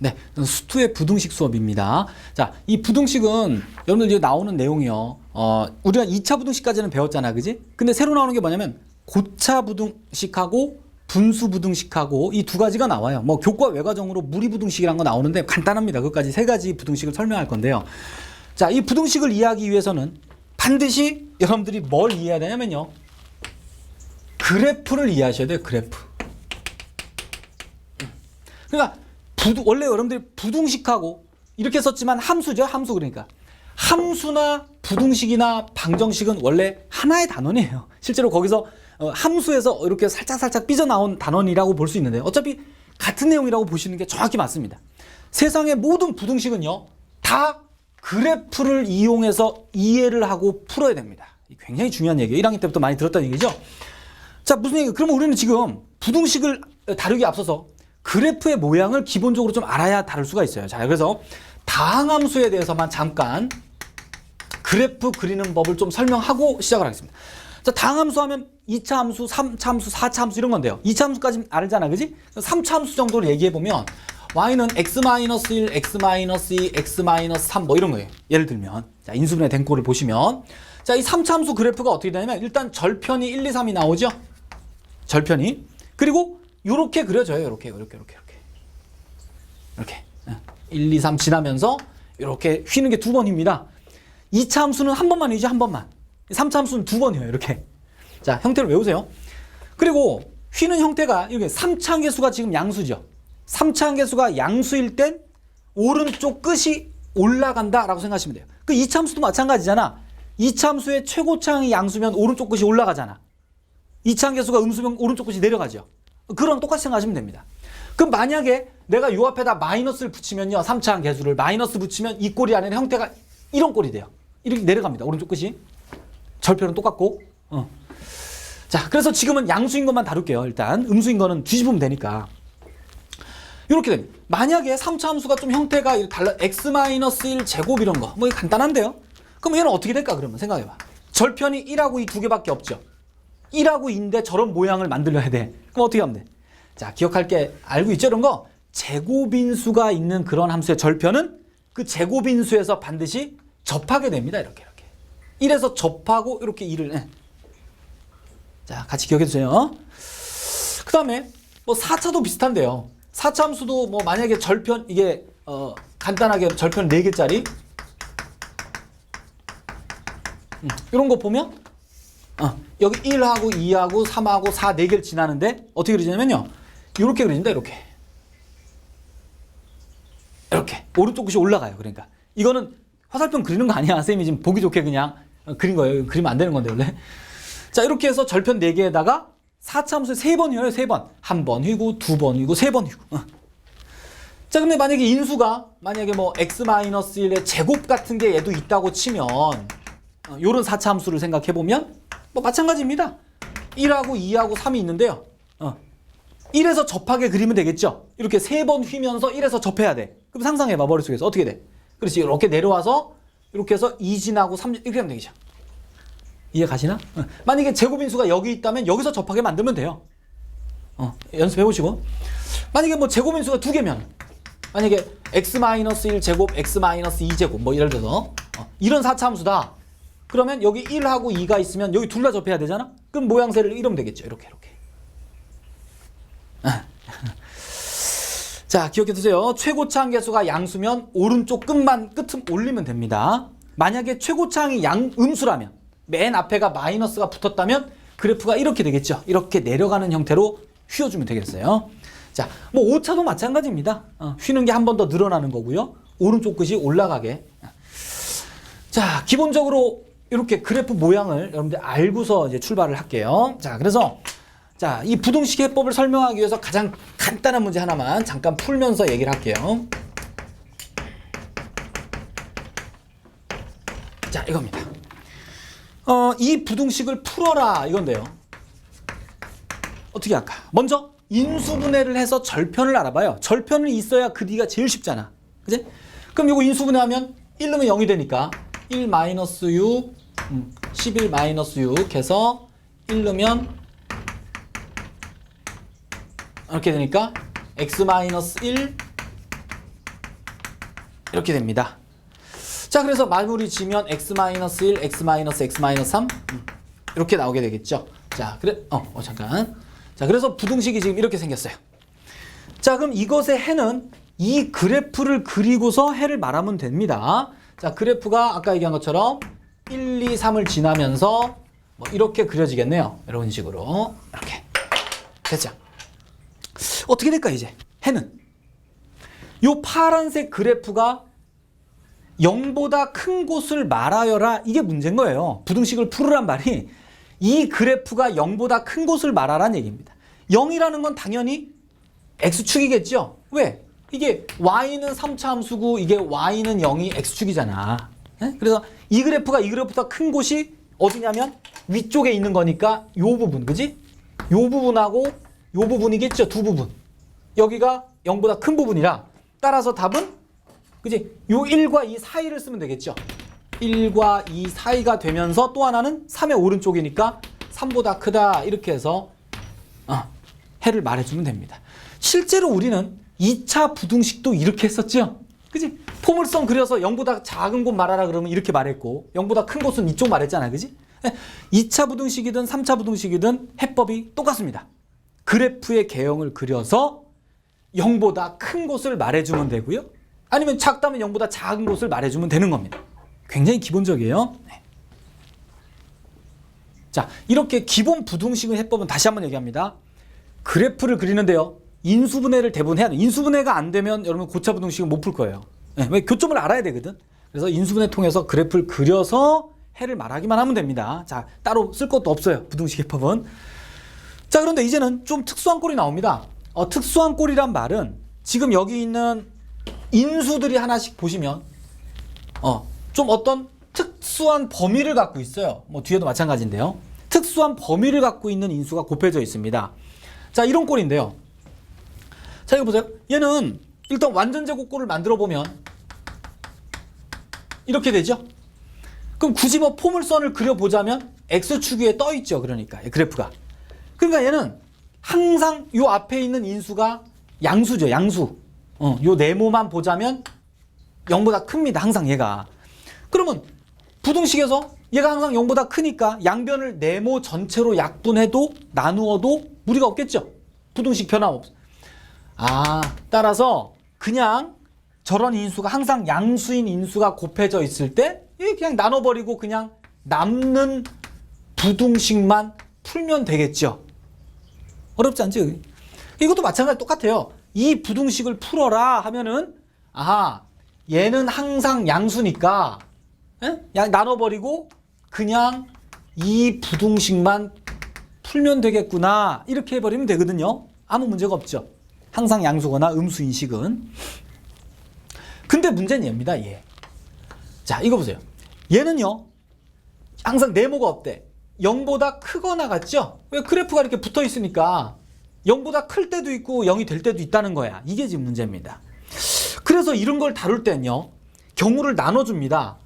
네, 수투의 부등식 수업입니다. 자, 이 부등식은 여러분들 이제 나오는 내용이요. 우리가 2차 부등식까지는 배웠잖아, 그지? 근데 새로 나오는 게 뭐냐면 고차 부등식하고 분수 부등식하고 이 두 가지가 나와요. 뭐 교과 외과정으로 무리 부등식이라는 거 나오는데 간단합니다. 그것까지 세 가지 부등식을 설명할 건데요. 자, 이 부등식을 이해하기 위해서는 반드시 여러분들이 뭘 이해해야 되냐면요. 그래프를 이해하셔야 돼요. 그래프. 그러니까 원래 여러분들이 부등식하고 이렇게 썼지만 함수죠. 함수. 그러니까 함수나 부등식이나 방정식은 원래 하나의 단원이에요. 실제로 거기서 함수에서 이렇게 살짝 삐져나온 단원이라고 볼 수 있는데 어차피 같은 내용이라고 보시는 게 정확히 맞습니다. 세상의 모든 부등식은요. 다 그래프를 이용해서 이해를 하고 풀어야 됩니다. 굉장히 중요한 얘기예요. 1학년 때부터 많이 들었다는 얘기죠. 자, 무슨 얘기예요? 그러면 우리는 지금 부등식을 다루기 앞서서 그래프의 모양을 기본적으로 좀 알아야 다룰 수가 있어요. 자, 그래서 다항함수에 대해서만 잠깐 그래프 그리는 법을 좀 설명하고 시작을 하겠습니다. 자, 다항함수 하면 2차 함수, 3차 함수, 4차 함수 이런 건데요. 2차 함수까지 알잖아, 그지? 3차 함수 정도를 얘기해보면 y는 x-1, x-2, x-3 뭐 이런 거예요. 예를 들면 자, 인수분해 된 꼴을 보시면 자, 이 3차 함수 그래프가 어떻게 되냐면 일단 절편이 1, 2, 3이 나오죠? 절편이. 그리고 요렇게 그려져요. 이렇게 1, 2, 3 지나면서 이렇게 휘는 게 두 번입니다. 2차 함수는 한 번만이죠. 한 번만. 3차 함수는 두 번이에요. 이렇게. 자, 형태를 외우세요. 그리고 휘는 형태가 이게 3차 함계수가 지금 양수죠. 3차 함계수가 양수일 땐 오른쪽 끝이 올라간다라고 생각하시면 돼요. 그 2차 함수도 마찬가지잖아. 2차 함수의 최고차항이 양수면 오른쪽 끝이 올라가잖아. 2차 함계수가 음수면 오른쪽 끝이 내려가죠. 그런 똑같이 생각하시면 됩니다. 그럼 만약에 내가 요 앞에다 마이너스를 붙이면요. 3차 함계수를 마이너스 붙이면 이 꼴이 아니라 형태가 이런 꼴이 돼요. 이렇게 내려갑니다. 오른쪽 끝이. 절편은 똑같고. 자, 그래서 지금은 양수인 것만 다룰게요. 일단 음수인 거는 뒤집으면 되니까. 이렇게 됩니다. 만약에 3차 함수가 좀 형태가 달라 x-1 제곱 이런 거. 뭐 간단한데요. 그럼 얘는 어떻게 될까 그러면 생각해봐. 절편이 1하고 2 두 개밖에 없죠. 1하고 2인데 저런 모양을 만들어야 돼. 그럼 어떻게 하면 돼? 자, 기억할 게 알고 있죠? 이런 거. 제곱인수가 있는 그런 함수의 절편은 그 제곱인수에서 반드시 접하게 됩니다. 이렇게. 1에서 접하고 이렇게 2를. 자, 같이 기억해 주세요. 그 다음에 뭐 4차도 비슷한데요. 4차 함수도 뭐 만약에 절편 이게 간단하게 절편 4개짜리 이런 거 보면 여기 1하고 2하고 3하고 4, 4개를 지나는데 어떻게 그리냐면요. 이렇게 그려진다. 이렇게 오른쪽 끝이 올라가요. 그러니까 이거는 화살표 그리는 거 아니야. 선생님이 지금 보기 좋게 그냥 그린 거예요. 그리면 안 되는 건데 원래. 자, 이렇게 해서 절편 4개에다가 4차 함수 3번 휘어요. 3번. 한 번 휘고 2번 휘고 3번 휘고. 자, 근데 만약에 인수가 만약에 뭐 x-1의 제곱 같은 게 얘도 있다고 치면 요런 4차 함수를 생각해 보면 뭐 마찬가지입니다. 1하고 2하고 3이 있는데요. 1에서 접하게 그리면 되겠죠. 이렇게 3번 휘면서 1에서 접해야 돼. 그럼 상상해 봐. 머릿속에서 어떻게 돼? 그렇지. 이렇게 내려와서 이렇게 해서 2 지나고 3 이렇게 하면 되겠죠. 이해 가시나? 만약에 제곱인수가 여기 있다면 여기서 접하게 만들면 돼요. 연습해 보시고. 만약에 뭐 제곱인수가 2개면 만약에 x-1 제곱, x-2 제곱 뭐 예를 들어서 이런 4차 함수다. 그러면 여기 1하고 2가 있으면 여기 둘 다 접해야 되잖아? 그럼 모양새를 이러면 되겠죠. 이렇게. 자, 기억해 두세요. 최고차 함계수가 양수면 오른쪽 끝은 올리면 됩니다. 만약에 최고차항이 음수라면 맨 앞에가 마이너스가 붙었다면 그래프가 이렇게 되겠죠. 이렇게 내려가는 형태로 휘어주면 되겠어요. 자, 뭐 5차도 마찬가지입니다. 휘는 게 한 번 더 늘어나는 거고요. 오른쪽 끝이 올라가게. 자, 기본적으로 이렇게 그래프 모양을 여러분들 알고서 이제 출발을 할게요. 자, 그래서 자, 이 부등식 해법을 설명하기 위해서 가장 간단한 문제 하나만 잠깐 풀면서 얘기를 할게요. 자, 이겁니다. 이 부등식을 풀어라 이건데요. 어떻게 할까? 먼저 인수분해를 해서 절편을 알아봐요. 절편이 있어야 그 뒤가 제일 쉽잖아. 그치? 그럼 이거 인수분해하면 1 넣으면 0이 되니까 1-6, 11-6 해서 1 넣으면 이렇게 되니까 x-1 이렇게 됩니다. 자, 그래서 마무리 지면 x-1, x-x-3 이렇게 나오게 되겠죠. 자, 그래 잠깐. 자, 그래서 부등식이 지금 이렇게 생겼어요. 자, 그럼 이것의 해는 이 그래프를 그리고서 해를 말하면 됩니다. 자, 그래프가 아까 얘기한 것처럼 1, 2, 3을 지나면서 뭐 이렇게 그려지겠네요. 이런 식으로 이렇게 됐죠. 어떻게 될까 이제 해는 요 파란색 그래프가 0보다 큰 곳을 말하여라, 이게 문제인 거예요. 부등식을 풀으란 말이 이 그래프가 0보다 큰 곳을 말하라는 얘기입니다. 0이라는 건 당연히 x축이겠죠. 왜? 이게 y는 3차 함수고 이게 y는 0이 x축이잖아. 그래서 이 그래프가 이 그래프보다 큰 곳이 어디냐면 위쪽에 있는 거니까 요 부분, 그지? 요 부분하고 요 부분이겠죠. 두 부분. 여기가 0보다 큰 부분이라 따라서 답은 그지? 요 1과 2 사이를 쓰면 되겠죠. 1과 2 사이가 되면서 또 하나는 3의 오른쪽이니까 3보다 크다, 이렇게 해서 해를 말해주면 됩니다. 실제로 우리는 2차 부등식도 이렇게 했었죠. 그지? 포물선 그려서 0보다 작은 곳 말하라 그러면 이렇게 말했고 0보다 큰 곳은 이쪽 말했잖아. 그지? 2차 부등식이든 3차 부등식이든 해법이 똑같습니다. 그래프의 개형을 그려서 0보다 큰 곳을 말해주면 되고요. 아니면 작다면 0보다 작은 곳을 말해주면 되는 겁니다. 굉장히 기본적이에요. 네. 자, 이렇게 기본 부등식의 해법은 다시 한번 얘기합니다. 그래프를 그리는데요. 인수분해를 대부분 해야 돼요. 인수분해가 안 되면 여러분 고차 부등식은 못 풀 거예요. 네, 왜? 교점을 알아야 되거든. 그래서 인수분해 통해서 그래프를 그려서 해를 말하기만 하면 됩니다. 자, 따로 쓸 것도 없어요. 부등식 해법은. 자, 그런데 이제는 좀 특수한 꼴이 나옵니다. 특수한 꼴이란 말은 지금 여기 있는 인수들이 하나씩 보시면 좀 어떤 특수한 범위를 갖고 있어요. 뭐 뒤에도 마찬가지인데요. 특수한 범위를 갖고 있는 인수가 곱해져 있습니다. 자, 이런 꼴인데요. 자, 이거 보세요. 얘는 일단 완전 제곱꼴을 만들어 보면 이렇게 되죠. 그럼 굳이 뭐 포물선을 그려보자면 x축 위에 떠 있죠. 그러니까 그래프가. 그러니까 얘는 항상 요 앞에 있는 인수가 양수죠. 양수. 요 네모만 보자면 0보다 큽니다. 항상 얘가. 그러면 부등식에서 얘가 항상 0보다 크니까 양변을 네모 전체로 약분해도 나누어도 무리가 없겠죠. 부등식 변함없어. 따라서 그냥 저런 인수가 항상 양수인 인수가 곱해져 있을 때 그냥 나눠버리고 그냥 남는 부등식만 풀면 되겠죠. 어렵지 않죠? 이것도 마찬가지 똑같아요. 이 부등식을 풀어라 하면은 얘는 항상 양수니까 나눠버리고 그냥 이 부등식만 풀면 되겠구나, 이렇게 해버리면 되거든요. 아무 문제가 없죠. 항상 양수거나 음수인식은. 근데 문제는 얘입니다. 얘. 자, 이거 보세요. 얘는요 항상 네모가 없대. 0보다 크거나 같죠? 왜? 그래프가 이렇게 붙어 있으니까 0보다 클 때도 있고 0이 될 때도 있다는 거야. 이게 지금 문제입니다. 그래서 이런 걸 다룰 때는요 경우를 나눠줍니다.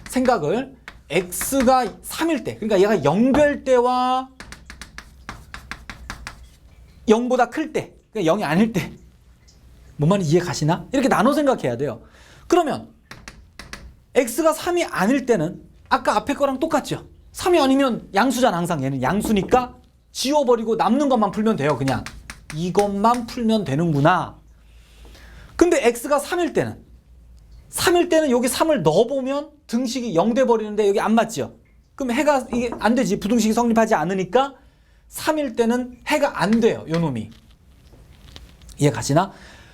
생각을 x가 3일 때, 그러니까 얘가 0될 때와 0보다 클 때, 그러니까 0이 아닐 때, 뭔 말인지 이해 가시나? 이렇게 나눠 생각해야 돼요. 그러면 x가 3이 아닐 때는 아까 앞에 거랑 똑같죠. 3이 아니면 양수잖아. 항상 얘는 양수니까 지워버리고 남는 것만 풀면 돼요. 그냥 이것만 풀면 되는구나. 근데 x가 3일 때는 여기 3을 넣어보면 등식이 0 돼버리는데 여기 안 맞죠. 그럼 해가 이게 안 되지. 부등식이 성립하지 않으니까 3일 때는 해가 안 돼요. 요 놈이. 이해 가시나?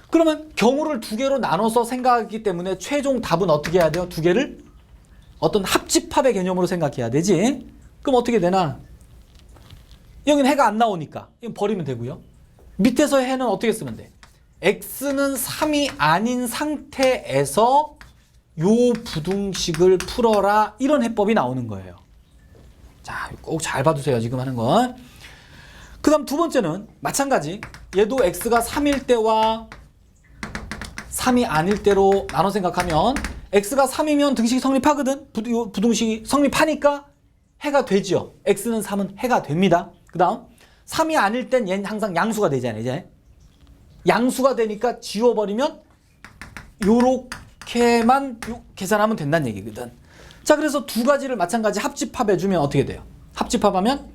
그러면 경우를 두 개로 나눠서 생각하기 때문에 최종 답은 어떻게 해야 돼요? 두 개를 어떤 합집합의 개념으로 생각해야 되지. 그럼 어떻게 되나? 여기는 해가 안 나오니까 이건 버리면 되고요. 밑에서 해는 어떻게 쓰면 돼? x는 3이 아닌 상태에서 요 부등식을 풀어라, 이런 해법이 나오는 거예요. 자, 꼭 잘 봐두세요. 지금 하는 건. 그 다음 두 번째는 마찬가지. 얘도 x가 3일 때와 3이 아닐 때로 나눠 생각하면 x가 3이면 등식이 성립하거든. 부등식이 성립하니까 해가 되죠. x는 3은 해가 됩니다. 그 다음 3이 아닐 땐 얘는 항상 양수가 되잖아요. 이제 양수가 되니까 지워버리면 요렇게 이렇게만 계산하면 된다는 얘기거든. 자, 그래서 두 가지를 마찬가지 합집합해주면 어떻게 돼요? 합집합하면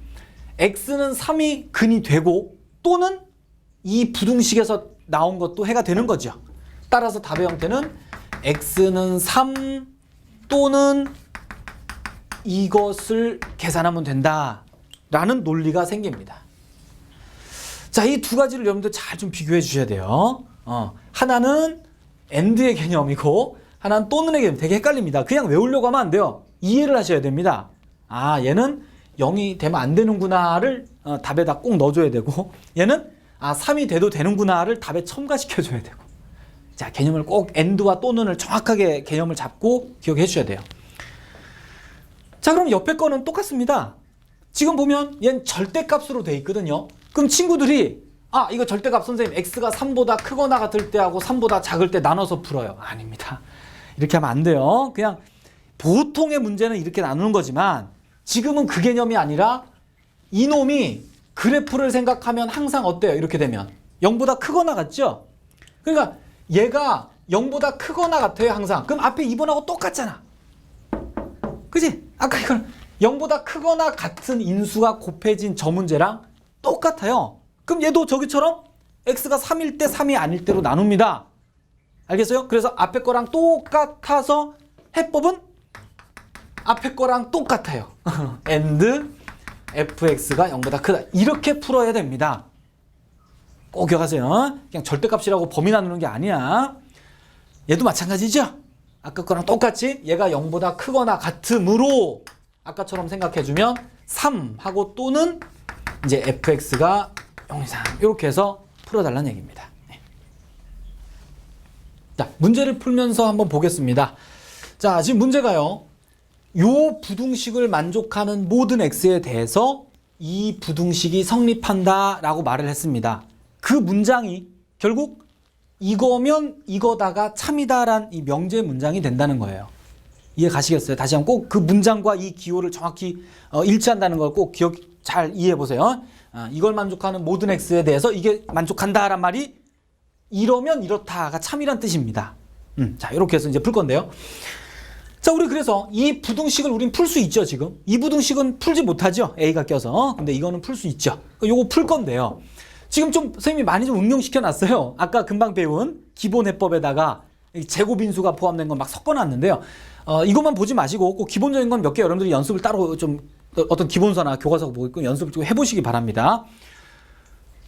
x는 3이 근이 되고 또는 이 부등식에서 나온 것도 해가 되는 거죠. 따라서 답의 형태는 x는 3 또는 이것을 계산하면 된다라는 논리가 생깁니다. 자, 이 두 가지를 여러분들 잘 좀 비교해 주셔야 돼요. 하나는 AND의 개념이고 하나는 또는의 개념. 되게 헷갈립니다. 그냥 외우려고 하면 안 돼요. 이해를 하셔야 됩니다. 아, 얘는 0이 되면 안 되는구나를 답에다 꼭 넣어줘야 되고, 얘는 3이 돼도 되는구나를 답에 첨가시켜줘야 되고. 자, 개념을 꼭 AND와 또는을 정확하게 개념을 잡고 기억해 주셔야 돼요. 자, 그럼 옆에 거는 똑같습니다. 지금 보면 얘는 절대값으로 돼 있거든요. 그럼 친구들이 이거 절대값 선생님 x가 3보다 크거나 같을 때 하고 3보다 작을 때 나눠서 풀어요. 아닙니다. 이렇게 하면 안 돼요. 그냥 보통의 문제는 이렇게 나누는 거지만 지금은 그 개념이 아니라 이놈이 그래프를 생각하면 항상 어때요? 이렇게 되면 0보다 크거나 같죠? 그러니까 얘가 0보다 크거나 같아요. 항상. 그럼 앞에 2번하고 똑같잖아. 그치? 아까 이건 0보다 크거나 같은 인수가 곱해진 저 문제랑 똑같아요. 그럼 얘도 저기처럼 x가 3일 때 3이 아닐 때로 나눕니다. 알겠어요? 그래서 앞에 거랑 똑같아서 해법은 앞에 거랑 똑같아요. and fx가 0보다 크다. 이렇게 풀어야 됩니다. 꼭 기억하세요. 그냥 절대값이라고 범위 나누는 게 아니야. 얘도 마찬가지죠? 아까 거랑 똑같이 얘가 0보다 크거나 같으므로 아까처럼 생각해주면 3하고 또는 이제 fx가 0 이상 이렇게 해서 풀어달라는 얘기입니다. 네. 자, 문제를 풀면서 한번 보겠습니다. 자, 지금 문제가요. 요 부등식을 만족하는 모든 x에 대해서 이 부등식이 성립한다 라고 말을 했습니다. 그 문장이 결국 이거면 이거다가 참이다란 이 명제 문장이 된다는 거예요. 이해 가시겠어요? 다시 한번 꼭 그 문장과 이 기호를 정확히 일치한다는 걸 꼭 잘 이해해 보세요. 이걸 만족하는 모든 x에 대해서 이게 만족한다란 말이 이러면 이렇다가 참이란 뜻입니다. 자, 이렇게 해서 이제 풀 건데요. 자, 우리 그래서 이 부등식을 우린 풀 수 있죠, 지금. 이 부등식은 풀지 못하죠, a가 껴서. 근데 이거는 풀 수 있죠. 요거 풀 건데요. 지금 좀 선생님이 많이 좀 응용시켜 놨어요. 아까 금방 배운 기본 해법에다가 제곱인수가 포함된 건 막 섞어 놨는데요. 이것만 보지 마시고 꼭 기본적인 건 몇 개 여러분들이 연습을 따로 좀 어떤 기본서나 교과서 보고 있고 연습을 좀 해보시기 바랍니다.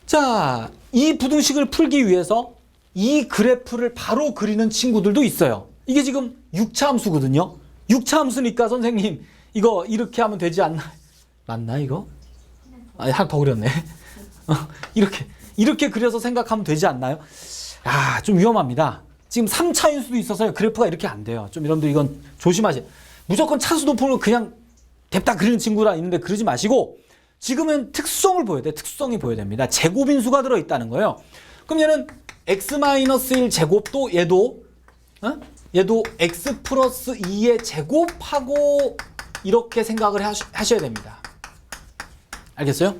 자, 이 부등식을 풀기 위해서 이 그래프를 바로 그리는 친구들도 있어요. 이게 지금 6차 함수거든요. 6차 함수니까 선생님 이거 이렇게 하면 되지 않나? 맞나 이거? 하나 더 그렸네. 이렇게 그려서 생각하면 되지 않나요? 좀 위험합니다. 지금 3차인 수도 있어서요. 그래프가 이렇게 안 돼요. 좀 여러분들 이건 조심하세요. 무조건 차수 높은 걸 그냥 냅다 그리는 친구라 있는데 그러지 마시고 지금은 특성을 보여야 돼. 특성이 보여야 됩니다. 제곱인수가 들어있다는 거예요. 그럼 얘는 x-1 제곱도 얘도 x 플러스 2의 제곱하고 이렇게 생각을 하셔야 됩니다. 알겠어요?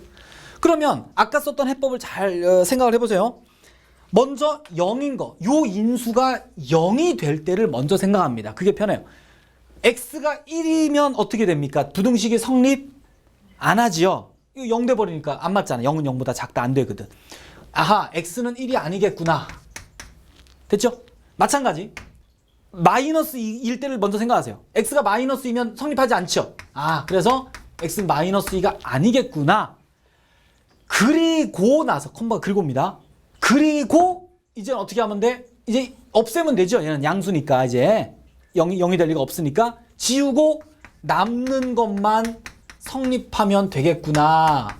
그러면 아까 썼던 해법을 잘 생각을 해보세요. 먼저 0인 거, 요 인수가 0이 될 때를 먼저 생각합니다. 그게 편해요. x가 1이면 어떻게 됩니까? 부등식이 성립 안 하지요. 이거 0 돼버리니까 안 맞잖아. 0은 0보다 작다 안 되거든. 아하, x는 1이 아니겠구나. 됐죠? 마찬가지. 마이너스 2일 때를 먼저 생각하세요. x가 마이너스 2면 성립하지 않죠? 그래서 x는 마이너스 2가 아니겠구나. 그리고 나서 컴마가 그리고입니다. 그리고 이제 어떻게 하면 돼? 이제 없애면 되죠. 얘는 양수니까 이제 0이 될 리가 없으니까 지우고 남는 것만 성립하면 되겠구나.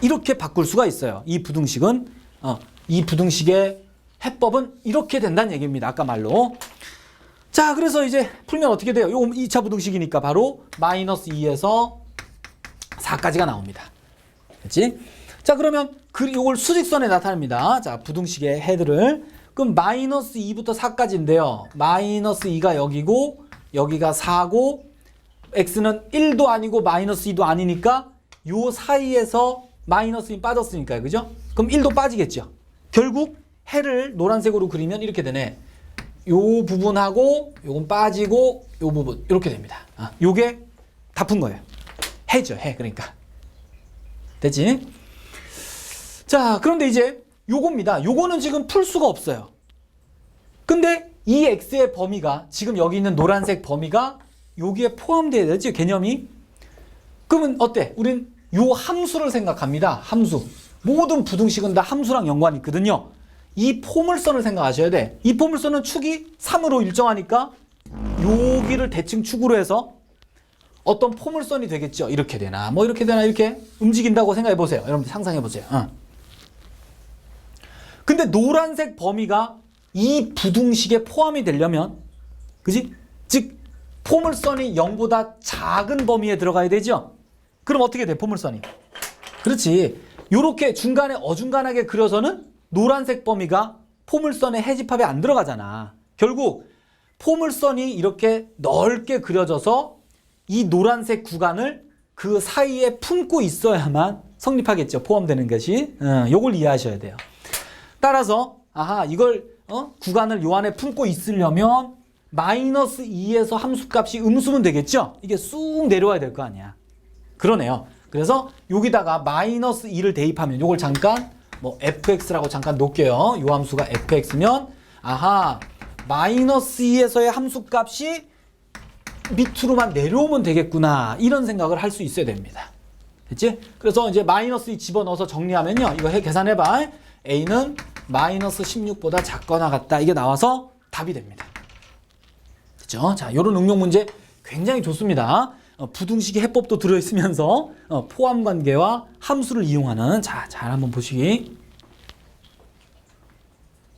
이렇게 바꿀 수가 있어요. 이 부등식은 이 부등식의 해법은 이렇게 된다는 얘기입니다. 아까 말로. 자, 그래서 이제 풀면 어떻게 돼요? 요 2차 부등식이니까 바로 마이너스 2에서 4까지가 나옵니다. 그렇지? 자, 그러면 요걸 수직선에 나타냅니다. 자, 부등식의 헤드를. 그럼 마이너스 2부터 4까지인데요. 마이너스 2가 여기고 여기가 4고 x는 1도 아니고 마이너스 2도 아니니까 요 사이에서 마이너스 2 빠졌으니까요. 그죠? 그럼 1도 빠지겠죠. 결국 해를 노란색으로 그리면 이렇게 되네. 요 부분하고 요건 빠지고 요 부분 이렇게 됩니다. 요게 다 푼 거예요. 해죠, 해. 그러니까 됐지? 자, 그런데 이제 요겁니다. 요거는 지금 풀 수가 없어요. 근데 이 x의 범위가 지금 여기 있는 노란색 범위가 여기에 포함되어야 되지, 개념이. 그러면 어때? 우린 요 함수를 생각합니다. 함수. 모든 부등식은 다 함수랑 연관이 있거든요. 이 포물선을 생각하셔야 돼. 이 포물선은 축이 3으로 일정하니까 여기를 대칭 축으로 해서 어떤 포물선이 되겠죠. 이렇게 되나 뭐 이렇게 되나 이렇게 움직인다고 생각해 보세요. 여러분들 상상해 보세요. 근데 노란색 범위가 이 부등식에 포함이 되려면, 그지? 즉 포물선이 0보다 작은 범위에 들어가야 되죠. 그럼 어떻게 돼, 포물선이? 그렇지. 요렇게 중간에 어중간하게 그려서는 노란색 범위가 포물선의 해집합에 안 들어가잖아. 결국 포물선이 이렇게 넓게 그려져서 이 노란색 구간을 그 사이에 품고 있어야만 성립하겠죠. 포함되는 것이. 요걸 이해하셔야 돼요. 따라서 이걸 구간을 요 안에 품고 있으려면 마이너스 2에서 함수값이 음수면 되겠죠. 이게 쑥 내려와야 될 거 아니야. 그러네요. 그래서 여기다가 마이너스 2를 대입하면 요걸 잠깐 뭐 fx라고 잠깐 놓을게요. 요 함수가 fx면 마이너스 2에서의 함수값이 밑으로만 내려오면 되겠구나. 이런 생각을 할 수 있어야 됩니다. 됐지? 그래서 이제 마이너스 2 집어넣어서 정리하면요. 이거 계산해봐. a는 마이너스 16보다 작거나 같다. 이게 나와서 답이 됩니다. 그죠? 자, 요런 응용 문제 굉장히 좋습니다. 부등식의 해법도 들어있으면서 포함관계와 함수를 이용하는, 자, 잘 한번 보시기.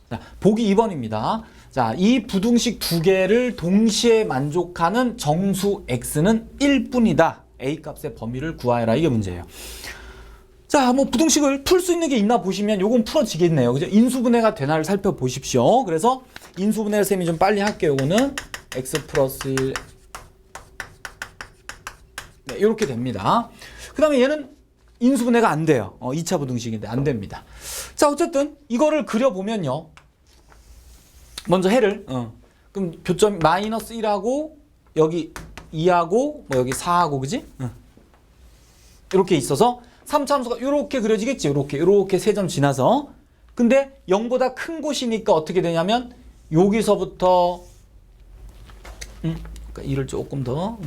자, 보기 2번입니다. 자, 이 부등식 두 개를 동시에 만족하는 정수 x는 1뿐이다. a 값의 범위를 구하여라. 이게 문제예요. 자, 뭐 부등식을 풀 수 있는 게 있나 보시면 요건 풀어지겠네요. 그죠? 인수분해가 되나를 살펴보십시오. 그래서 인수분해를 쌤이 좀 빨리 할게요. 요거는 x 플러스 1 네, 이렇게 됩니다. 그 다음에 얘는 인수분해가 안 돼요. 2차 부등식인데 안 됩니다. 자, 어쨌든 이거를 그려보면요. 먼저 해를 그럼 교점 마이너스 1하고 여기 2하고 뭐 여기 4하고 그지? 이렇게 있어서 3차 함수가 이렇게 그려지겠지. 이렇게 세 점 지나서. 근데 0보다 큰 곳이니까 어떻게 되냐면 여기서부터 그러니까 2를 조금 더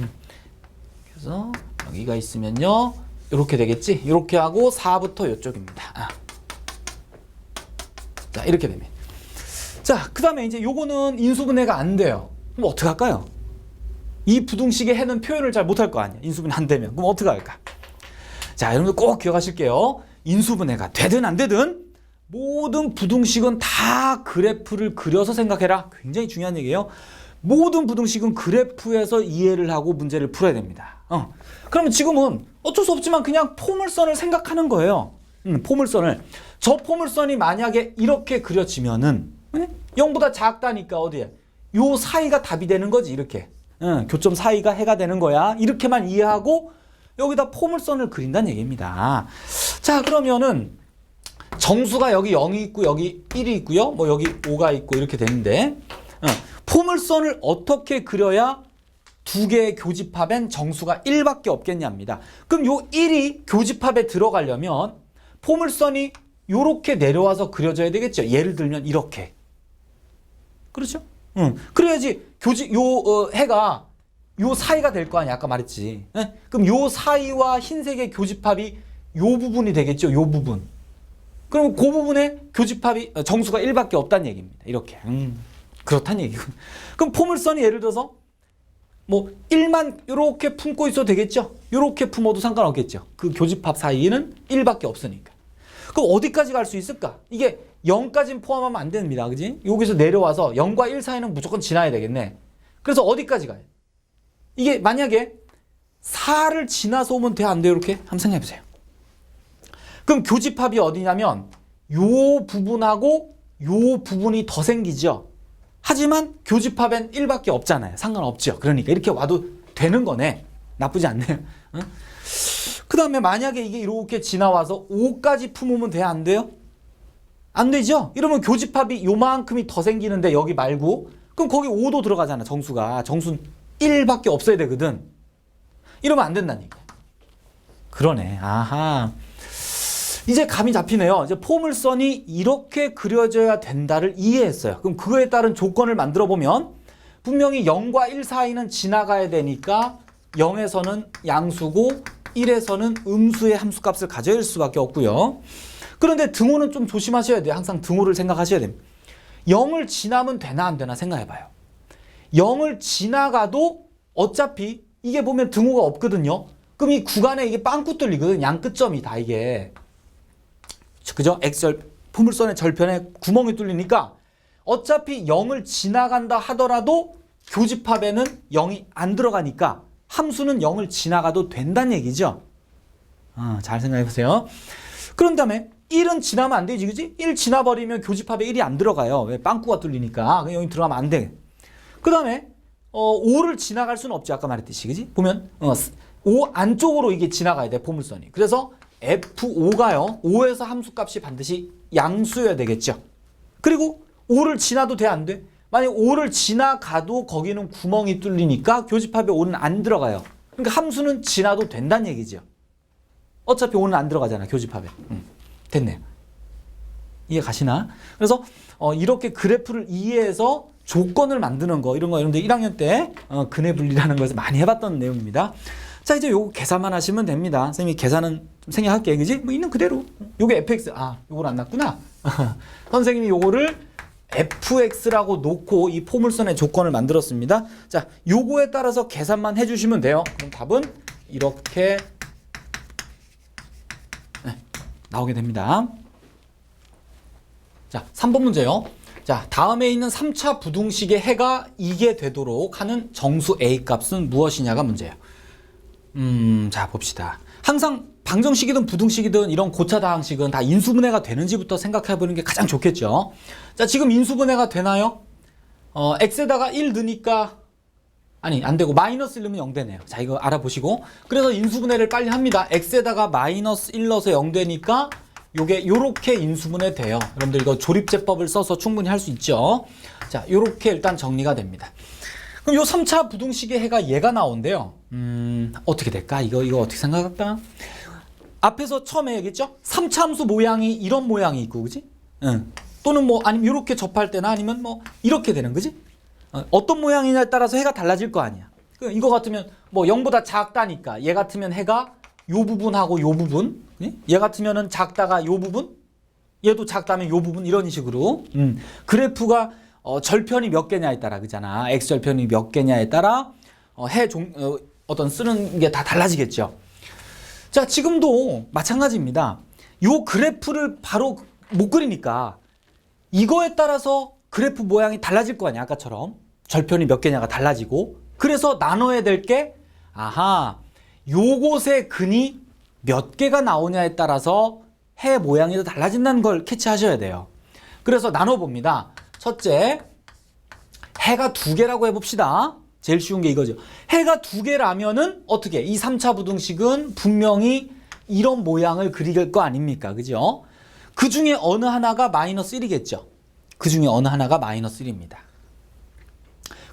그래서 여기가 있으면요. 이렇게 되겠지. 이렇게 하고 4부터 이쪽입니다. 자, 이렇게 됩니다. 자, 그 다음에 이제 요거는 인수분해가 안 돼요. 그럼 어떻게 할까요? 이 부등식의 해는 표현을 잘 못할 거 아니야. 인수분해 안 되면. 그럼 어떻게 할까? 자, 여러분들 꼭 기억하실게요. 인수분해가 되든 안 되든 모든 부등식은 다 그래프를 그려서 생각해라. 굉장히 중요한 얘기예요. 모든 부등식은 그래프에서 이해를 하고 문제를 풀어야 됩니다. 그러면 지금은 어쩔 수 없지만 그냥 포물선을 생각하는 거예요. 포물선을. 저 포물선이 만약에 이렇게 그려지면은 0보다 작다니까 어디에? 요 사이가 답이 되는 거지. 이렇게. 교점 사이가 해가 되는 거야. 이렇게만 이해하고 여기다 포물선을 그린다는 얘기입니다. 자, 그러면은 정수가 여기 0이 있고 여기 1이 있고요. 뭐 여기 5가 있고 이렇게 되는데 포물선을 어떻게 그려야 두 개의 교집합엔 정수가 1밖에 없겠냐입니다. 그럼 요 1이 교집합에 들어가려면 포물선이 요렇게 내려와서 그려져야 되겠죠. 예를 들면 이렇게. 그렇죠? 그래야지 해가 요 사이가 될 거 아니야. 아까 말했지. 그럼 요 사이와 흰색의 교집합이 요 부분이 되겠죠. 요 부분. 그럼 그 부분에 교집합이 정수가 1밖에 없다는 얘기입니다. 이렇게. 그렇다는 얘기고. 그럼 포물선이 예를 들어서 뭐 1만 이렇게 품고 있어도 되겠죠. 이렇게 품어도 상관없겠죠. 그 교집합 사이에는 1밖에 없으니까. 그럼 어디까지 갈 수 있을까? 이게 0까지는 포함하면 안 됩니다. 그지? 여기서 내려와서 0과 1 사이는 무조건 지나야 되겠네. 그래서 어디까지 가요? 이게 만약에 4를 지나서 오면 돼요? 안 돼요? 이렇게 한번 생각해 보세요. 그럼 교집합이 어디냐면 요 부분하고 요 부분이 더 생기죠. 하지만 교집합엔 1밖에 없잖아요. 상관없죠. 그러니까 이렇게 와도 되는 거네. 나쁘지 않네요. 그 다음에 만약에 이게 이렇게 지나와서 5까지 품으면 돼요? 안 돼요? 안 되죠? 이러면 교집합이 요만큼이 더 생기는데 여기 말고 그럼 거기 5도 들어가잖아. 정수가. 정수는 1밖에 없어야 되거든. 이러면 안 된다는 얘기야. 그러네. 아하. 이제 감이 잡히네요. 이제 포물선이 이렇게 그려져야 된다를 이해했어요. 그럼 그거에 따른 조건을 만들어 보면 분명히 0과 1 사이는 지나가야 되니까 0에서는 양수고 1에서는 음수의 함수값을 가져야 할 수밖에 없고요. 그런데 등호는 좀 조심하셔야 돼요. 항상 등호를 생각하셔야 됩니다. 0을 지나면 되나 안 되나 생각해봐요. 0을 지나가도 어차피 이게 보면 등호가 없거든요. 그럼 이 구간에 이게 빵꾸 뚫리거든. 양 끝점이 다 이게. 그죠? X절, 포물선의 절편에 구멍이 뚫리니까 어차피 0을 지나간다 하더라도 교집합에는 0이 안 들어가니까 함수는 0을 지나가도 된다는 얘기죠. 잘 생각해 보세요. 그런 다음에 1은 지나면 안 되지, 그지? 1 지나버리면 교집합에 1이 안 들어가요. 왜? 빵꾸가 뚫리니까. 그냥 여기 들어가면 안 돼. 그 다음에 5를 지나갈 수는 없지. 아까 말했듯이, 그지? 보면 5 안쪽으로 이게 지나가야 돼, 포물선이. 그래서 F5가요. 5에서 함수값이 반드시 양수여야 되겠죠. 그리고 5를 지나도 돼, 안 돼? 만약 5를 지나가도 거기는 구멍이 뚫리니까 교집합에 5는 안 들어가요. 그러니까 함수는 지나도 된다는 얘기죠. 어차피 5는 안 들어가잖아, 교집합에. 됐네요. 이해 가시나? 그래서 이렇게 그래프를 이해해서 조건을 만드는 거, 이런 거 여러분들 1학년 때 근해 분리라는 것을 많이 해봤던 내용입니다. 자, 이제 요거 계산만 하시면 됩니다. 선생님이 계산은 좀 생략할게요. 그지? 뭐 있는 그대로. 요게 fx. 요걸 안 났구나. 선생님이 요거를 fx라고 놓고 이 포물선의 조건을 만들었습니다. 자, 요거에 따라서 계산만 해주시면 돼요. 그럼 답은 이렇게 나오게 됩니다. 자, 3번 문제요. 자, 다음에 있는 3차 부등식의 해가 2게 되도록 하는 정수 A 값은 무엇이냐가 문제예요. 자, 봅시다. 항상 방정식이든 부등식이든 이런 고차 다항식은 다 인수분해가 되는지부터 생각해 보는 게 가장 좋겠죠. 자, 지금 인수분해가 되나요? x에다가 1 넣으니까 안 되고 마이너스 1 넣으면 0 되네요. 자, 이거 알아보시고. 그래서 인수분해를 빨리 합니다. x에다가 마이너스 1 넣어서 0 되니까 요게 요렇게 인수분해 돼요. 여러분들 이거 조립제법을 써서 충분히 할 수 있죠. 자, 요렇게 일단 정리가 됩니다. 그럼 요 3차 부등식의 해가 얘가 나온대요. 어떻게 될까? 이거 어떻게 생각할까? 앞에서 처음에 얘기했죠? 3차 함수 모양이 이런 모양이 있고, 그지? 또는 뭐 아니면 이렇게 접할 때나 아니면 뭐 이렇게 되는 거지? 어떤 모양이냐에 따라서 해가 달라질 거 아니야. 이거 같으면 뭐 0보다 작다니까 얘 같으면 해가 요 부분하고 요 부분, 얘 같으면은 작다가 요 부분, 얘도 작다면 요 부분 이런 식으로 그래프가 절편이 몇 개냐에 따라 그잖아. x절편이 몇 개냐에 따라 어떤 쓰는 게 다 달라지겠죠. 자, 지금도 마찬가지입니다. 요 그래프를 바로 못 그리니까 이거에 따라서 그래프 모양이 달라질 거 아니야. 아까처럼 절편이 몇 개냐가 달라지고, 그래서 나눠야 될 게 요곳의 근이 몇 개가 나오냐에 따라서 해 모양이 더 달라진다는 걸 캐치하셔야 돼요. 그래서 나눠봅니다. 첫째, 해가 2개라고 해봅시다. 제일 쉬운 게 이거죠. 해가 2개라면은 어떻게? 이 3차 부등식은 분명히 이런 모양을 그릴 거 아닙니까? 그죠? 그 중에 어느 하나가 마이너스 1이겠죠. 그 중에 어느 하나가 마이너스 1입니다.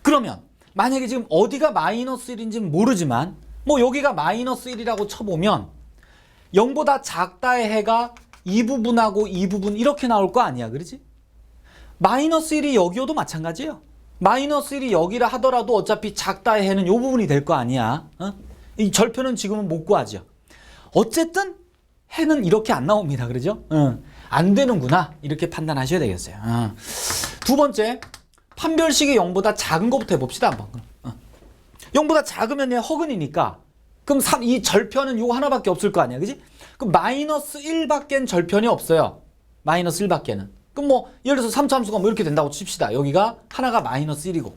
그러면 만약에 지금 어디가 마이너스 1인지는 모르지만 뭐 여기가 마이너스 1이라고 쳐보면 0보다 작다의 해가 이 부분하고 이 부분 이렇게 나올 거 아니야. 그러지? 마이너스 1이 여기여도 마찬가지예요. 마이너스 1이 여기라 하더라도 어차피 작다의 해는 이 부분이 될 거 아니야. 이 절편은 지금은 못 구하죠. 어쨌든 해는 이렇게 안 나옵니다. 그러죠? 안 되는구나. 이렇게 판단하셔야 되겠어요. 두 번째, 판별식이 0보다 작은 것부터 해봅시다. 한번. 0보다 작으면 얘 허근이니까 그럼 이 절편은 요거 하나밖에 없을 거 아니야. 그지? 그럼 마이너스 1밖엔 절편이 없어요. 마이너스 1밖에는. 그럼 뭐 예를 들어서 3차 함수가 뭐 이렇게 된다고 칩시다. 여기가 하나가 마이너스 1이고.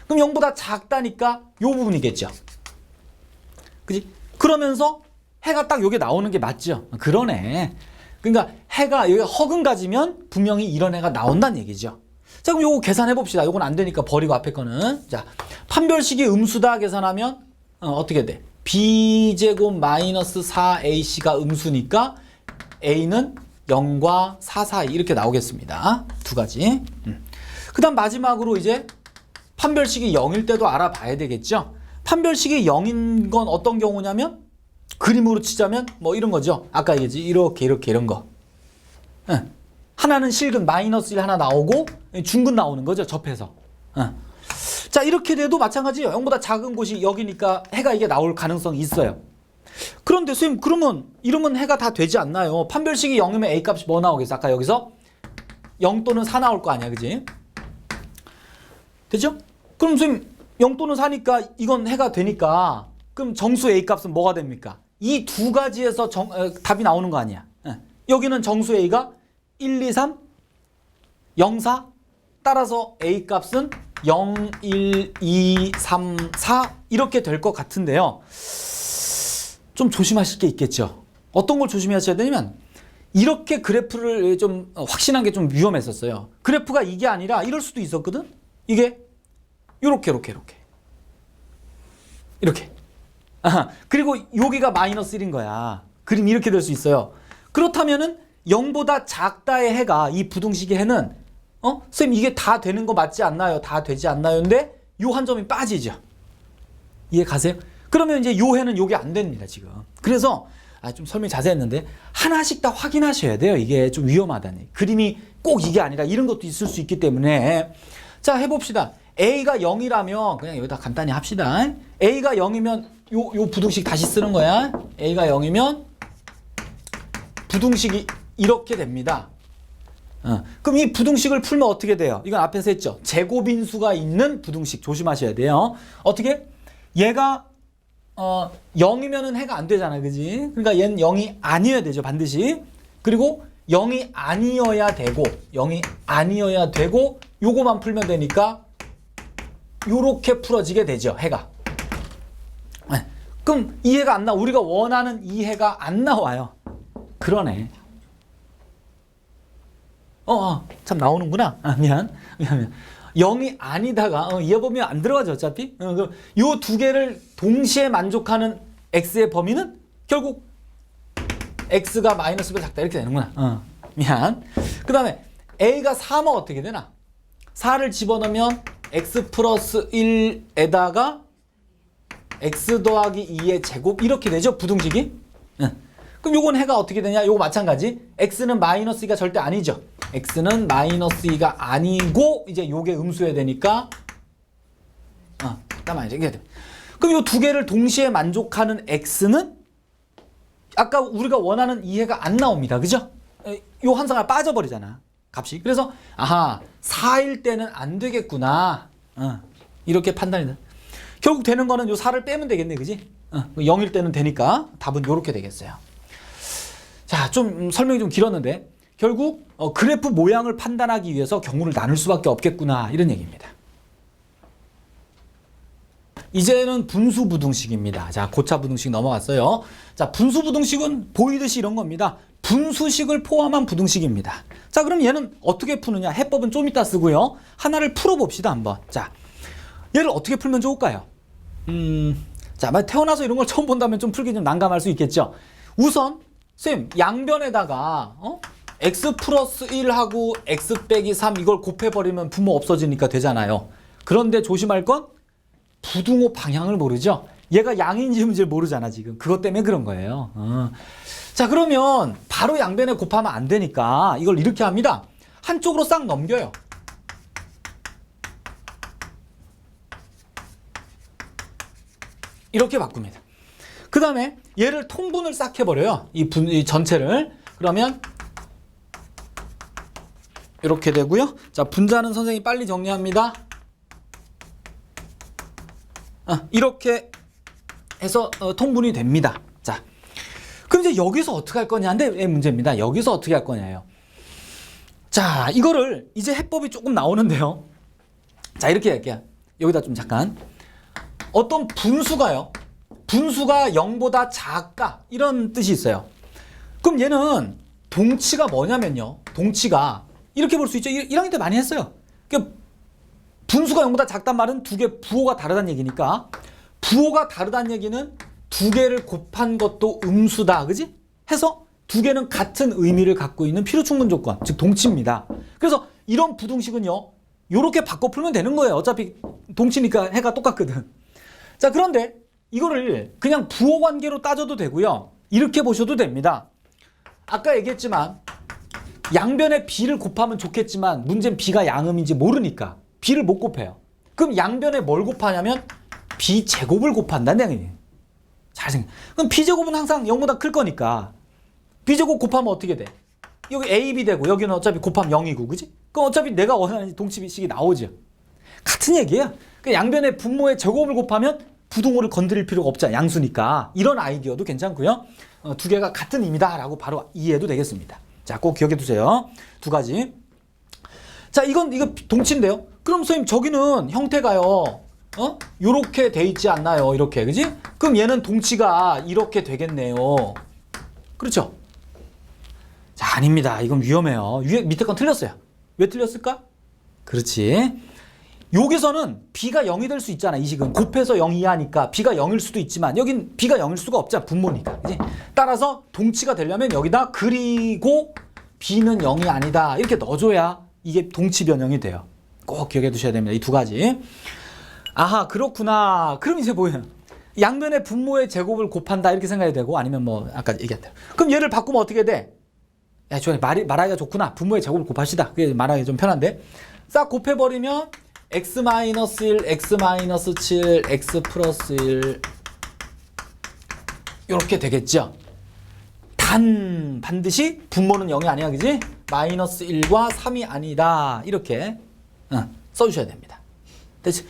그럼 0보다 작다니까 요 부분이겠죠. 그지? 그러면서 해가 딱 여기 나오는 게 맞죠? 그러네. 그러니까 해가 여기 허근 가지면 분명히 이런 해가 나온다는 얘기죠. 자, 그럼 요거 계산해 봅시다. 요건 안 되니까 버리고 앞에 거는. 자, 판별식이 음수다 계산하면 어떻게 돼? b제곱 마이너스 4ac가 음수니까 a는 0과 4 사이 이렇게 나오겠습니다. 두 가지. 그 다음 마지막으로 이제 판별식이 0일 때도 알아봐야 되겠죠. 판별식이 0인 건 어떤 경우냐면 그림으로 치자면 뭐 이런 거죠. 아까 얘기했지. 이렇게 이런 거. 하나는 실근 마이너스 1 하나 나오고 중근 나오는 거죠. 접해서. 자, 이렇게 돼도 마찬가지예요. 0보다 작은 곳이 여기니까 해가 이게 나올 가능성이 있어요. 그런데 선생님 이러면 해가 다 되지 않나요? 판별식이 0이면 A 값이 뭐 나오겠어? 아까 여기서 0 또는 4 나올 거 아니야, 그지? 되죠? 그럼 선생님 0 또는 4니까 이건 해가 되니까 그럼 정수 A 값은 뭐가 됩니까? 이 두 가지에서 답이 나오는 거 아니야? 여기는 정수 A가 1, 2, 3, 0, 4 따라서 A 값은 0, 1, 2, 3, 4 이렇게 될 것 같은데요. 좀 조심하실 게 있겠죠. 어떤 걸 조심하셔야 되냐면 이렇게 그래프를 좀 확신한 게 좀 위험했었어요. 그래프가 이게 아니라 이럴 수도 있었거든. 이게 이렇게. 그리고 여기가 마이너스 1인 거야. 그림이 이렇게 될 수 있어요. 그렇다면은 0보다 작다의 해가 이 부등식의 해는 선생님 이게 다 되는 거 맞지 않나요? 다 되지 않나요? 근데 요 한 점이 빠지죠. 이해 가세요? 그러면 이제 요 해는 요게 안 됩니다, 지금. 그래서 좀 설명이 자세했는데 하나씩 다 확인하셔야 돼요. 이게 좀 위험하다니. 그림이 꼭 이게 아니라 이런 것도 있을 수 있기 때문에. 자, 해봅시다. A가 0이라면 그냥 여기다 간단히 합시다. A가 0이면 요 부등식 다시 쓰는 거야. A가 0이면 부등식이 이렇게 됩니다. 그럼 이 부등식을 풀면 어떻게 돼요? 이건 앞에서 했죠. 제곱인수가 있는 부등식 조심하셔야 돼요. 어떻게? 얘가 0이면은 해가 안 되잖아, 그지? 그러니까 얘는 0이 아니어야 되죠, 반드시. 그리고 0이 아니어야 되고 요거만 풀면 되니까 요렇게 풀어지게 되죠, 해가. 그럼 이 해가 안 나와. 우리가 원하는 이 해가 안 나와요. 그러네. 참 나오는구나. 미안. 0이 아니다가 얘 보면 안 들어가죠, 어차피. 요 두 개를 동시에 만족하는 x의 범위는 결국 x가 마이너스보다 작다 이렇게 되는구나. 미안. 그 다음에 a가 3은 어떻게 되나? 4를 집어넣으면 x 플러스 1에다가 x 더하기 2의 제곱 이렇게 되죠, 부등식이. 그럼 요건 해가 어떻게 되냐? 요거 마찬가지. x는 마이너스 2가 절대 아니죠. x는 마이너스 2가 아니고 이제 요게 음수해야 되니까 잠깐만 이게 돼. 그럼 요 두 개를 동시에 만족하는 x는 아까 우리가 원하는 이 해가 안 나옵니다. 그죠? 요 한상을 빠져버리잖아, 값이. 그래서 4일 때는 안 되겠구나. 이렇게 판단이 돼. 결국 되는 거는 요 4를 빼면 되겠네, 그지? 0일 때는 되니까 답은 요렇게 되겠어요. 자, 좀 설명이 좀 길었는데 결국 그래프 모양을 판단하기 위해서 경우를 나눌 수밖에 없겠구나 이런 얘기입니다. 이제는 분수부등식입니다. 자, 고차 부등식 넘어갔어요. 자, 분수부등식은 보이듯이 이런 겁니다. 분수식을 포함한 부등식입니다. 자, 그럼 얘는 어떻게 푸느냐? 해법은 좀 이따 쓰고요. 하나를 풀어봅시다, 한번. 자, 얘를 어떻게 풀면 좋을까요? 자, 태어나서 이런 걸 처음 본다면 좀 풀기 좀 난감할 수 있겠죠. 우선 쌤, 양변에다가 x 플러스 1하고 x 빼기 3 이걸 곱해버리면 부모 없어지니까 되잖아요. 그런데 조심할 건 부등호 방향을 모르죠. 얘가 양인지 음인지 모르잖아, 지금. 그것 때문에 그런 거예요. 자, 그러면 바로 양변에 곱하면 안 되니까 이걸 이렇게 합니다. 한쪽으로 싹 넘겨요. 이렇게 바꿉니다. 그 다음에 얘를 통분을 싹 해버려요. 이 전체를. 그러면 이렇게 되고요. 자, 분자는 선생님이 빨리 정리합니다. 이렇게 해서 통분이 됩니다. 자, 그럼 이제 여기서 어떻게 할 거냐인데 문제입니다. 여기서 어떻게 할 거냐예요. 자, 이거를 이제 해법이 조금 나오는데요. 자, 이렇게 할게요. 여기다 좀 잠깐. 어떤 분수가요. 분수가 0보다 작다 이런 뜻이 있어요. 그럼 얘는 동치가 뭐냐면요. 동치가 이렇게 볼 수 있죠. 1학년 때 많이 했어요. 그러니까 분수가 0보다 작단 말은 두 개 부호가 다르다는 얘기니까 부호가 다르다는 얘기는 두 개를 곱한 것도 음수다. 그지? 해서 두 개는 같은 의미를 갖고 있는 필요충분 조건, 즉 동치입니다. 그래서 이런 부등식은요. 요렇게 바꿔 풀면 되는 거예요. 어차피 동치니까 해가 똑같거든. 자, 그런데 이거를 그냥 부호 관계로 따져도 되고요. 이렇게 보셔도 됩니다. 아까 얘기했지만 양변에 b를 곱하면 좋겠지만 문제는 b가 양음인지 모르니까 b를 못 곱해요. 그럼 양변에 뭘 곱하냐면 b제곱을 곱한다는 얘기예요. 잘 생각. 그럼 b제곱은 항상 0보다 클 거니까 b제곱 곱하면 어떻게 돼? 여기 ab 되고 여기는 어차피 곱하면 0이고, 그지? 그럼 어차피 내가 원하는 동치식이 나오죠. 같은 얘기야. 그 양변의 분모의 제곱을 곱하면 부동호를 건드릴 필요가 없잖아. 양수니까. 이런 아이디어도 괜찮고요. 두 개가 같은 의미다라고 바로 이해해도 되겠습니다. 자, 꼭 기억해 두세요. 두 가지. 자, 이거 동치인데요. 그럼 선생님 저기는 형태가요. 요렇게 돼 있지 않나요? 이렇게. 그지? 그럼 얘는 동치가 이렇게 되겠네요. 그렇죠? 자, 아닙니다. 이건 위험해요. 밑에 건 틀렸어요. 왜 틀렸을까? 그렇지. 여기서는 b가 0이 될 수 있잖아. 이 식은 곱해서 0 이하니까 b가 0일 수도 있지만 여긴 b가 0일 수가 없잖아. 분모니까. 그치? 따라서 동치가 되려면 여기다 그리고 b는 0이 아니다 이렇게 넣어줘야 이게 동치 변형이 돼요. 꼭 기억해 두셔야 됩니다. 이 두 가지. 아하, 그렇구나. 그럼 이제 뭐예요? 양변의 분모의 제곱을 곱한다 이렇게 생각이 되고, 아니면 뭐 아까 얘기했대요. 그럼 얘를 바꾸면 어떻게 돼? 야, 저 말하기가 좋구나. 분모의 제곱을 곱합시다. 그게 말하기 좀 편한데. 싹 곱해버리면 x-1, x-7, x 플러스 1 이렇게 되겠죠. 반드시 분모는 0이 아니야, 그지? 마이너스 1과 3이 아니다. 이렇게 써주셔야 됩니다. 됐지?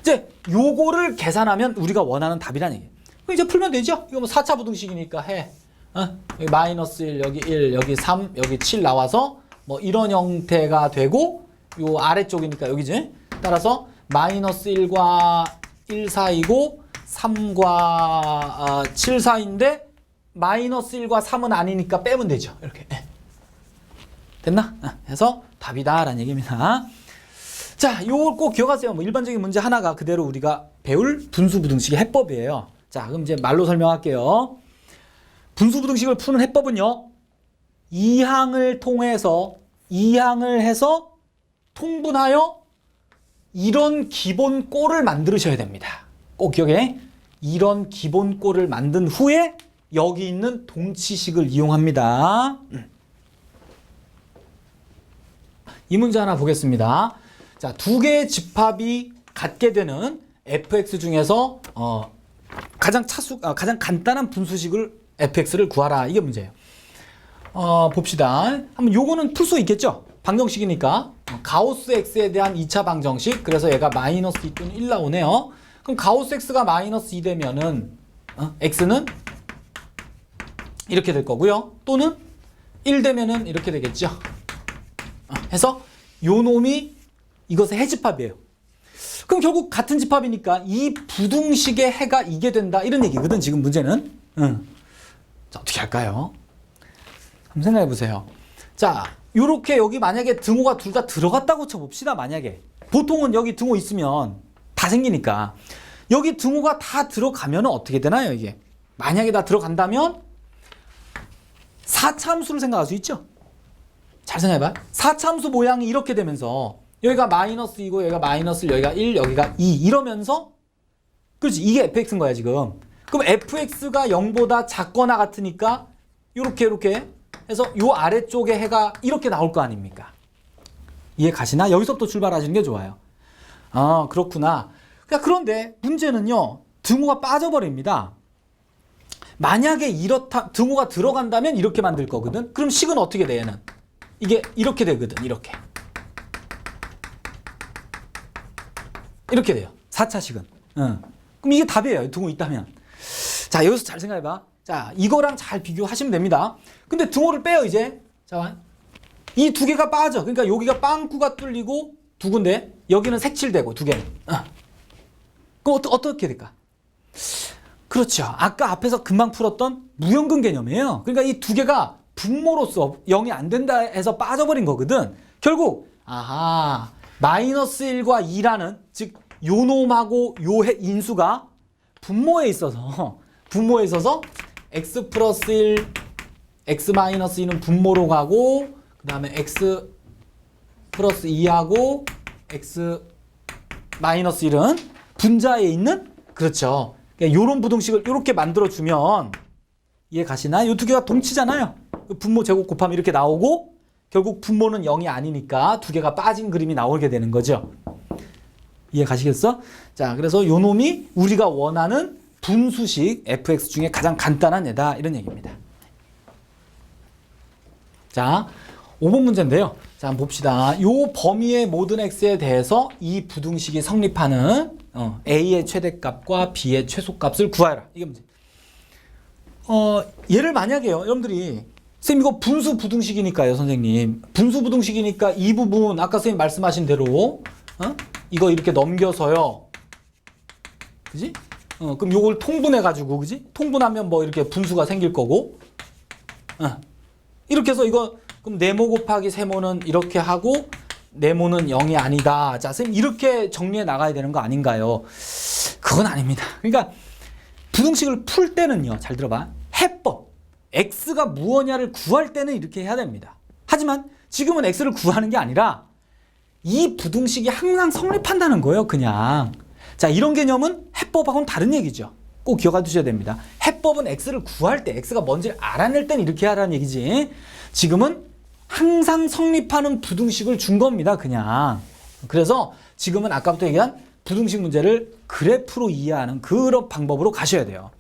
이제 요거를 계산하면 우리가 원하는 답이라는 얘기예요. 그럼 이제 풀면 되죠? 이거 뭐 4차 부등식이니까 해. 여기 마이너스 1, 여기 1, 여기 3, 여기 7 나와서 뭐 이런 형태가 되고, 요 아래쪽이니까 여기지? 따라서 마이너스 1과 1 사이고 3과 7 사이인데 마이너스 1과 3은 아니니까 빼면 되죠. 이렇게. 됐나? 해서 답이다 라는 얘기입니다. 자, 요걸 꼭 기억하세요. 뭐 일반적인 문제 하나가 그대로 우리가 배울 분수부등식의 해법이에요. 자, 그럼 이제 말로 설명할게요. 분수부등식을 푸는 해법은요, 이항을 통해서 이항을 해서 통분하여 이런 기본 꼴을 만드셔야 됩니다. 꼭 기억해. 이런 기본 꼴을 만든 후에 여기 있는 동치식을 이용합니다. 이 문제 하나 보겠습니다. 자, 두 개의 집합이 같게 되는 fx 중에서 가장 간단한 분수식을 fx를 구하라. 이게 문제예요. 봅시다. 한번 요거는 풀 수 있겠죠? 방정식이니까 가우스 x에 대한 2차 방정식. 그래서 얘가 마이너스 2 또는 1 나오네요. 그럼 가우스 x가 마이너스 2 되면은 x는 이렇게 될 거고요. 또는 1 되면은 이렇게 되겠죠. 해서 요 놈이 이것의 해집합이에요. 그럼 결국 같은 집합이니까 이 부등식의 해가 이게 된다 이런 얘기거든. 지금 문제는. 자, 어떻게 할까요? 한번 생각해 보세요. 자, 요렇게 여기 만약에 등호가 둘 다 들어갔다고 쳐봅시다. 만약에 보통은 여기 등호 있으면 다 생기니까 여기 등호가 다 들어가면 어떻게 되나요? 이게 만약에 다 들어간다면 4차함수를 생각할 수 있죠. 잘 생각해봐. 4차함수 모양이 이렇게 되면서 여기가 마이너스 2고 여기가 마이너스 1, 여기가 1, 여기가 2 이러면서, 그렇지, 이게 fx인 거야 지금. 그럼 fx가 0보다 작거나 같으니까 요렇게 해서 요 아래쪽에 해가 이렇게 나올 거 아닙니까? 이해 가시나? 여기서부터 출발하시는 게 좋아요. 아, 그렇구나. 그런데 문제는요, 등호가 빠져버립니다. 만약에 이렇다, 등호가 들어간다면 이렇게 만들 거거든. 그럼 식은 어떻게 돼? 얘는 이게 이렇게 되거든. 이렇게 돼요. 4차식은. 그럼 이게 답이에요. 등호 있다면. 자, 여기서 잘 생각해봐. 자, 이거랑 잘 비교하시면 됩니다. 근데 등호를 빼요, 이제. 자, 이 두 개가 빠져. 그러니까 여기가 빵꾸가 뚫리고 두 군데, 여기는 색칠되고 두 개는. 그럼 어떻게 될까? 그렇죠. 아까 앞에서 금방 풀었던 무형근 개념이에요. 그러니까 이 두 개가 분모로서 0이 안 된다 해서 빠져버린 거거든. 결국, 아하, 마이너스 1과 2라는, 즉, 요 놈하고 요 인수가 분모에 있어서 x 플러스 1, x 마이너스 2는 분모로 가고, 그 다음에 x 플러스 2하고 x 마이너스 1은 분자에 있는 그렇죠. 이런 부등식을 이렇게 만들어주면 이해 가시나? 이 두 개가 동치잖아요. 분모 제곱 곱하면 이렇게 나오고 결국 분모는 0이 아니니까 두 개가 빠진 그림이 나오게 되는 거죠. 이해 가시겠어? 자, 그래서 요 놈이 우리가 원하는 분수식 fx 중에 가장 간단한 애다 이런 얘기입니다. 자, 5번 문제인데요. 자, 한번 봅시다. 요 범위의 모든 x에 대해서 이 부등식이 성립하는 a의 최대값과 b의 최소값을 구하라. 이게 문제. 얘를 만약에요. 여러분들이 선생님 이거 분수 부등식이니까요, 선생님. 분수 부등식이니까 이 부분 아까 선생님 말씀하신 대로 이거 이렇게 넘겨서요. 그지? 그럼 요걸 통분해가지고, 그지? 통분하면 뭐 이렇게 분수가 생길 거고, 이렇게 해서 이거, 그럼 네모 곱하기 세모는 이렇게 하고, 네모는 0이 아니다. 자, 선생님 이렇게 정리해 나가야 되는 거 아닌가요? 그건 아닙니다. 그러니까, 부등식을 풀 때는요, 잘 들어봐. 해법. x가 무엇냐를 구할 때는 이렇게 해야 됩니다. 하지만 지금은 x를 구하는 게 아니라, 이 부등식이 항상 성립한다는 거예요, 그냥. 자, 이런 개념은 해법하고는 다른 얘기죠. 꼭 기억해 두셔야 됩니다. 해법은 x를 구할 때, x가 뭔지를 알아낼 때는 이렇게 하라는 얘기지. 지금은 항상 성립하는 부등식을 준 겁니다, 그냥. 그래서 지금은 아까부터 얘기한 부등식 문제를 그래프로 이해하는 그런 방법으로 가셔야 돼요.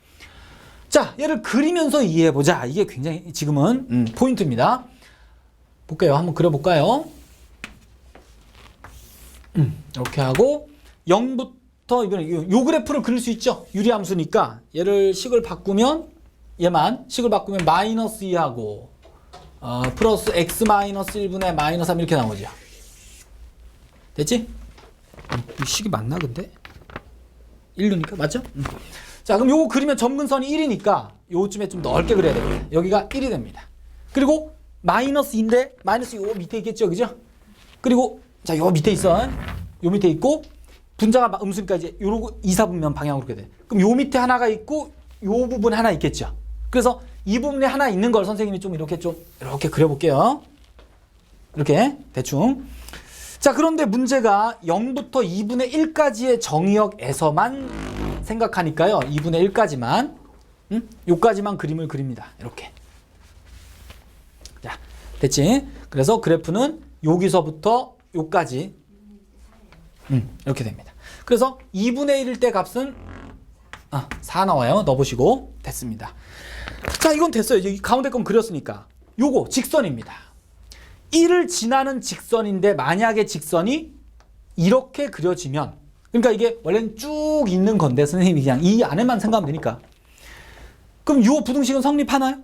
자, 얘를 그리면서 이해해보자. 이게 굉장히 지금은 포인트입니다. 볼게요. 한번 그려볼까요? 이렇게 하고 0부터 이거는 요 그래프를 그릴 수 있죠. 유리함수니까 얘를 식을 바꾸면 얘만 식을 바꾸면 마이너스 2하고 플러스 x 마이너스 1분의 마이너스 3 이렇게 나오죠. 됐지? 이 식이 맞나 근데? 1루니까 맞죠? 자, 그럼 요거 그리면 점근선이 1이니까 요쯤에 좀 넓게 그려야 됩니다. 여기가 1이 됩니다. 그리고 마이너스 2인데 마이너스 요 밑에 있겠죠, 그죠? 그리고 자, 요 밑에 있어. 요 밑에 있고 분자가 음수니까 이제 요러고 2, 4분면 방향으로 그렇게 돼. 그럼 요 밑에 하나가 있고 요 부분 하나 있겠죠. 그래서 이 부분에 하나 있는 걸 선생님이 좀 이렇게 그려볼게요. 이렇게 대충. 자, 그런데 문제가 0부터 2분의 1까지의 정의역에서만 생각하니까요. 2분의 1까지만 요까지만 그림을 그립니다. 이렇게. 자, 됐지? 그래서 그래프는 여기서부터 요까지 이렇게 됩니다. 그래서 2분의 1일 때 값은 4 나와요. 넣어보시고 됐습니다. 자, 이건 됐어요. 이 가운데 건 그렸으니까 요거 직선입니다. 1을 지나는 직선인데 만약에 직선이 이렇게 그려지면, 그러니까 이게 원래는 쭉 있는 건데 선생님이 그냥 이 안에만 생각하면 되니까, 그럼 요 부등식은 성립하나요?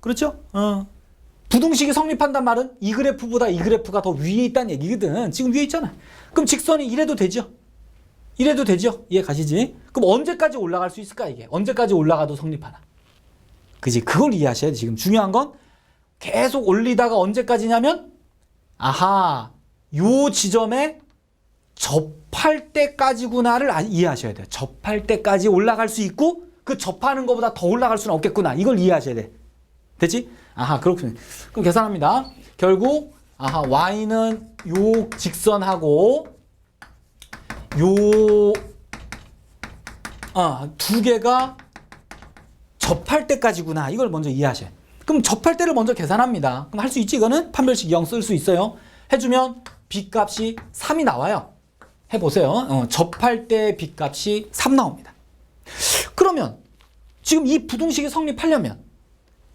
그렇죠? 부등식이 성립한단 말은 이 그래프보다 이 그래프가 더 위에 있다는 얘기거든. 지금 위에 있잖아. 그럼 직선이 이래도 되죠? 이래도 되죠? 이해 가시지? 그럼 언제까지 올라갈 수 있을까 이게? 언제까지 올라가도 성립하나? 그지? 그걸 이해하셔야 돼. 지금 중요한 건 계속 올리다가 언제까지냐면 요 지점에 접할 때까지구나를 이해하셔야 돼요. 접할 때까지 올라갈 수 있고 그 접하는 것보다 더 올라갈 수는 없겠구나. 이걸 이해하셔야 돼. 됐지? 그렇군요. 그럼 계산합니다. 결국 y는 요 직선하고 요 두 개가 접할 때까지구나. 이걸 먼저 이해하셔야 돼요. 그럼 접할 때를 먼저 계산합니다. 그럼 할 수 있지? 이거는 판별식 0 쓸 수 있어요. 해주면 b값이 3이 나와요. 해보세요. 접할 때 b값이 3 나옵니다. 그러면 지금 이 부등식이 성립하려면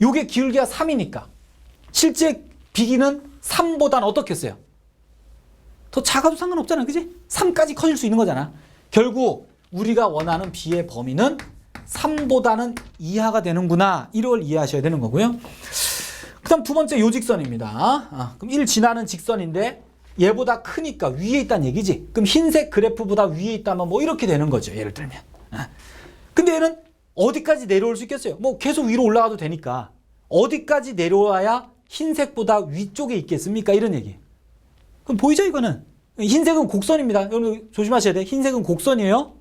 요게 기울기가 3이니까 실제 비기는 3보다는 어떻겠어요? 더 작아도 상관없잖아, 그지? 3까지 커질 수 있는 거잖아. 결국 우리가 원하는 b의 범위는 3보다는 이하가 되는구나. 이걸 이해하셔야 되는 거고요. 그 다음 두 번째 요 직선입니다. 그럼 1 지나는 직선인데 얘보다 크니까 위에 있다는 얘기지. 그럼 흰색 그래프보다 위에 있다면 뭐 이렇게 되는 거죠. 예를 들면. 근데 얘는 어디까지 내려올 수 있겠어요? 뭐 계속 위로 올라가도 되니까 어디까지 내려와야 흰색보다 위쪽에 있겠습니까? 이런 얘기. 그럼 보이죠, 이거는? 흰색은 곡선입니다. 여러분 조심하셔야 돼. 흰색은 곡선이에요.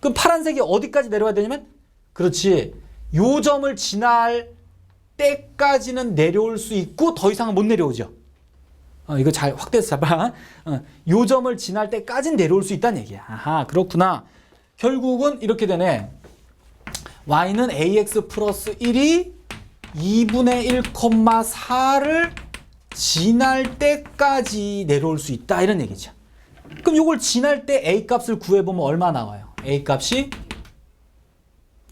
그럼 파란색이 어디까지 내려와야 되냐면, 그렇지, 요 점을 지날 때까지는 내려올 수 있고 더 이상은 못 내려오죠. 이거 잘 확대해서 잡아. 요 점을 지날 때까지는 내려올 수 있다는 얘기야. 아하, 그렇구나. 결국은 이렇게 되네. y는 ax 플러스 1이 2분의 1,4를 지날 때까지 내려올 수 있다. 이런 얘기죠. 그럼 요걸 지날 때 a 값을 구해보면 얼마 나와요? a 값이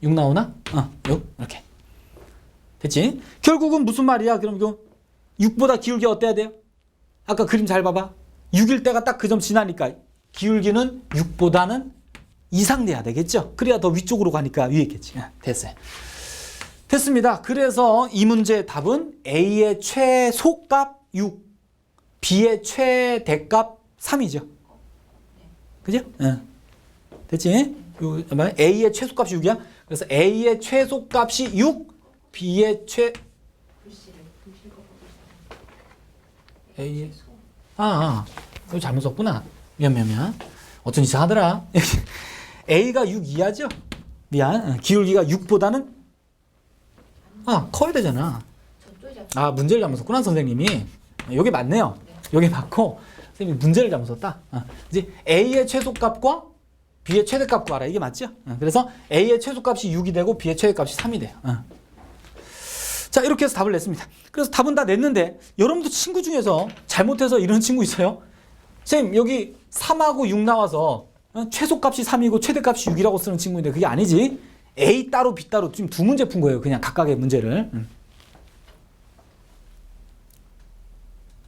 6 나오나? 6. 이렇게. 됐지? 결국은 무슨 말이야? 그럼 이거 6보다 기울기 어때야 돼요? 아까 그림 잘 봐봐. 6일 때가 딱 그 점 지나니까 기울기는 6보다는 이상 돼야 되겠죠? 그래야 더 위쪽으로 가니까 위에 있겠지. 됐어요. 됐습니다. 그래서 이 문제의 답은 A의 최소값 6, B의 최대값 3이죠. 그죠? 됐지? A의 최소값이 6이야. 그래서 A의 최소값이 6, B의 A의 이거 잘못 썼구나. 미안. 어쩐지 이상하더라. A가 6 이하죠? 미안. 기울기가 6보다는 커야 되잖아. 문제를 잘못 썼구나, 선생님이. 여기 맞네요. 여기 맞고, 선생님이 문제를 잘못 썼다. 이제 A의 최소값과 B의 최대값 구하라. 이게 맞죠? 그래서 A의 최소값이 6이 되고 B의 최대값이 3이 돼요. 자, 이렇게 해서 답을 냈습니다. 그래서 답은 다 냈는데, 여러분도 친구 중에서 잘못해서 이런 친구 있어요? 선생님, 여기 3하고 6 나와서 최소값이 3이고 최대값이 6이라고 쓰는 친구인데 그게 아니지. A 따로 B 따로 지금 두 문제 푼 거예요. 그냥 각각의 문제를.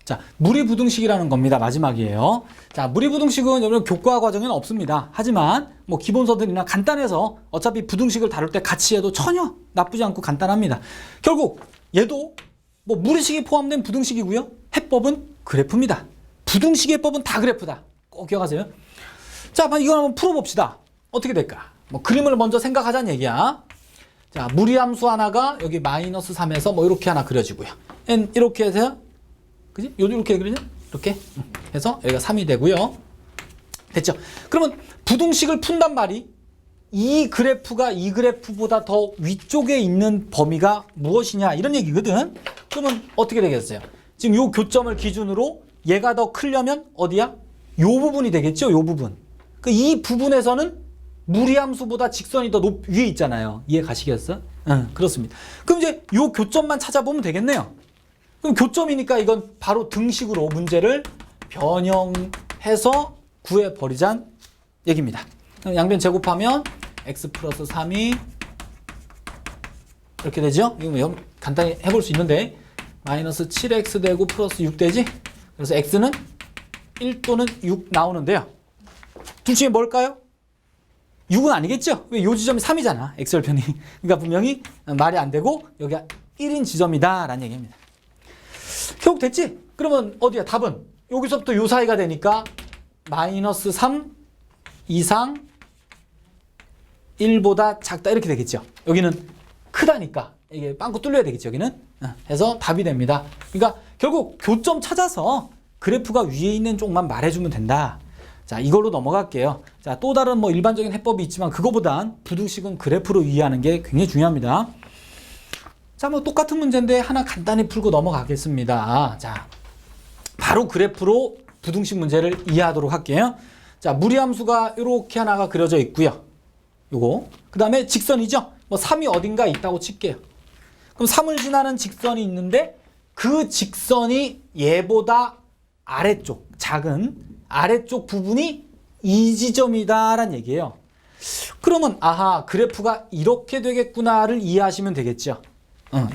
자, 무리부등식이라는 겁니다. 마지막이에요. 자, 무리부등식은 여러분 교과 과정에는 없습니다. 하지만 뭐 기본서들이나 간단해서 어차피 부등식을 다룰 때 같이 해도 전혀 나쁘지 않고 간단합니다. 결국 얘도 뭐 무리식이 포함된 부등식이고요. 해법은 그래프입니다. 부등식의 해법은 다 그래프다. 꼭 기억하세요. 자, 이걸 한번 풀어봅시다. 어떻게 될까? 뭐 그림을 먼저 생각하자는 얘기야. 자, 무리함수 하나가 여기 마이너스 3에서 뭐 이렇게 하나 그려지고요. n 이렇게 해서 그지? 이렇게 그리죠? 이렇게 해서 여기가 3이 되고요. 됐죠? 그러면 부등식을 푼단 말이 이 그래프가 이 그래프보다 더 위쪽에 있는 범위가 무엇이냐 이런 얘기거든. 그러면 어떻게 되겠어요? 지금 요 교점을 기준으로 얘가 더 크려면 어디야? 요 부분이 되겠죠? 요 부분. 이 부분에서는 무리함수보다 직선이 더 위에 있잖아요. 이해 가시겠어? 그렇습니다. 그럼 이제 요 교점만 찾아보면 되겠네요. 그럼 교점이니까 이건 바로 등식으로 문제를 변형해서 구해버리자는 얘기입니다. 양변 제곱하면 x 플러스 3이 이렇게 되죠? 이거 간단히 해볼 수 있는데 마이너스 7x 되고 플러스 6 되지? 그래서 x는 1 또는 6 나오는데요. 둘 중에 뭘까요? 6은 아니겠죠? 왜 요 지점이 3이잖아. x절편이. 그러니까 분명히 말이 안 되고 여기가 1인 지점이다 라는 얘기입니다. 결국 됐지? 그러면 어디야? 답은 여기서부터 요 사이가 되니까 마이너스 3 이상 1보다 작다 이렇게 되겠죠. 여기는 크다니까 이게 빵꾸 뚫려야 되겠죠. 여기는. 해서 답이 됩니다. 그러니까 결국 교점 찾아서 그래프가 위에 있는 쪽만 말해주면 된다. 자, 이걸로 넘어갈게요. 자, 또 다른 뭐 일반적인 해법이 있지만 그거보단 부등식은 그래프로 이해하는 게 굉장히 중요합니다. 자, 뭐 똑같은 문제인데 하나 간단히 풀고 넘어가겠습니다. 자, 바로 그래프로 부등식 문제를 이해하도록 할게요. 자, 무리함수가 이렇게 하나가 그려져 있고요. 요거. 그 다음에 직선이죠. 뭐 3이 어딘가 있다고 칠게요. 그럼 3을 지나는 직선이 있는데 그 직선이 얘보다 아래쪽, 작은 아래쪽 부분이 이 지점이다라는 얘기예요. 그러면 아하, 그래프가 이렇게 되겠구나를 이해하시면 되겠죠.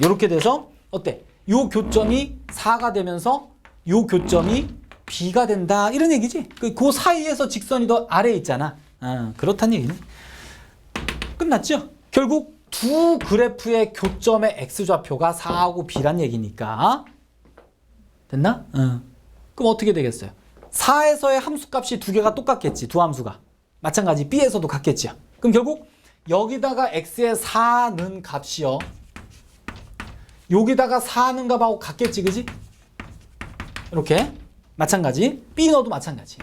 이렇게 돼서 어때? 요 교점이 4가 되면서 요 교점이 B가 된다 이런 얘기지. 그 사이에서 직선이 더 아래에 있잖아. 그렇다는 얘기네. 끝났죠? 결국 두 그래프의 교점의 X좌표가 4하고 B란 얘기니까. 됐나? 그럼 어떻게 되겠어요? 4에서의 함수값이 두 개가 똑같겠지. 두 함수가. 마찬가지 B에서도 같겠죠. 그럼 결국 여기다가 X의 4는 값이요. 여기다가 4는 값하고 같겠지. 그지? 이렇게. 마찬가지. B 넣어도 마찬가지.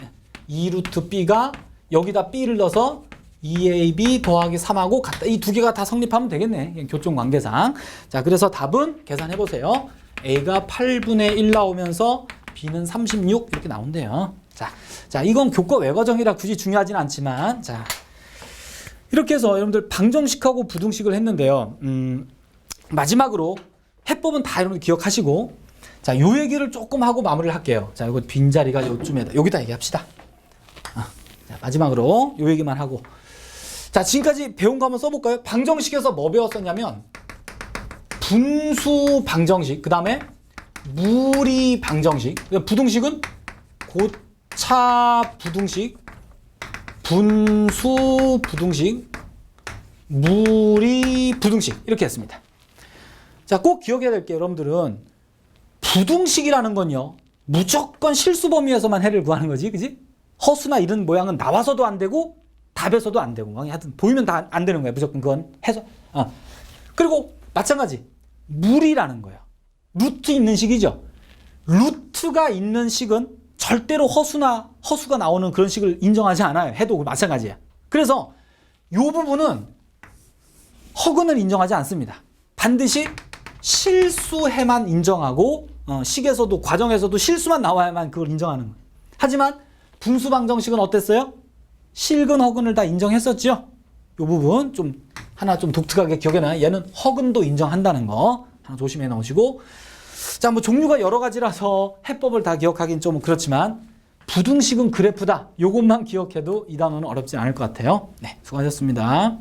2루트 B가 여기다 B를 넣어서 2AB 더하기 3하고 같다. 이 두 개가 다 성립하면 되겠네. 교점 관계상. 자, 그래서 답은 계산해보세요. A가 8분의 1 나오면서 B는 36 이렇게 나온대요. 자, 이건 교과 외과정이라 굳이 중요하진 않지만, 자, 이렇게 해서 여러분들 방정식하고 부등식을 했는데요. 마지막으로 해법은 다 여러분들 기억하시고, 자, 요 얘기를 조금 하고 마무리를 할게요. 자, 이거 빈자리가 요쯤에다, 여기다 얘기합시다. 자, 마지막으로 요 얘기만 하고. 자, 지금까지 배운 거 한번 써볼까요? 방정식에서 뭐 배웠었냐면, 분수 방정식, 그 다음에 무리 방정식, 부등식은 고차 부등식, 분수 부등식, 무리 부등식 이렇게 했습니다. 자, 꼭 기억해야 될 게 여러분들은 부등식이라는 건요, 무조건 실수 범위에서만 해를 구하는 거지, 그지? 허수나 이런 모양은 나와서도 안 되고 답에서도 안 되고, 하여튼 보이면 다 안 되는 거야. 무조건 그건 해서. 그리고 마찬가지 무리라는 거예요. 루트 있는 식이죠. 루트가 있는 식은 절대로 허수가 나오는 그런 식을 인정하지 않아요. 해도 마찬가지야. 그래서 이 부분은 허근을 인정하지 않습니다. 반드시 실수해만 인정하고, 식에서도 과정에서도 실수만 나와야만 그걸 인정하는 거예요. 하지만 분수 방정식은 어땠어요? 실근 허근을 다 인정했었죠. 이 부분 하나 좀 독특하게 기억해놔요. 얘는 허근도 인정한다는 거 하나 조심해 놓으시고, 자, 뭐 종류가 여러 가지라서 해법을 다 기억하긴 좀 그렇지만 부등식은 그래프다. 요것만 기억해도 이 단어는 어렵지 않을 것 같아요. 네, 수고하셨습니다.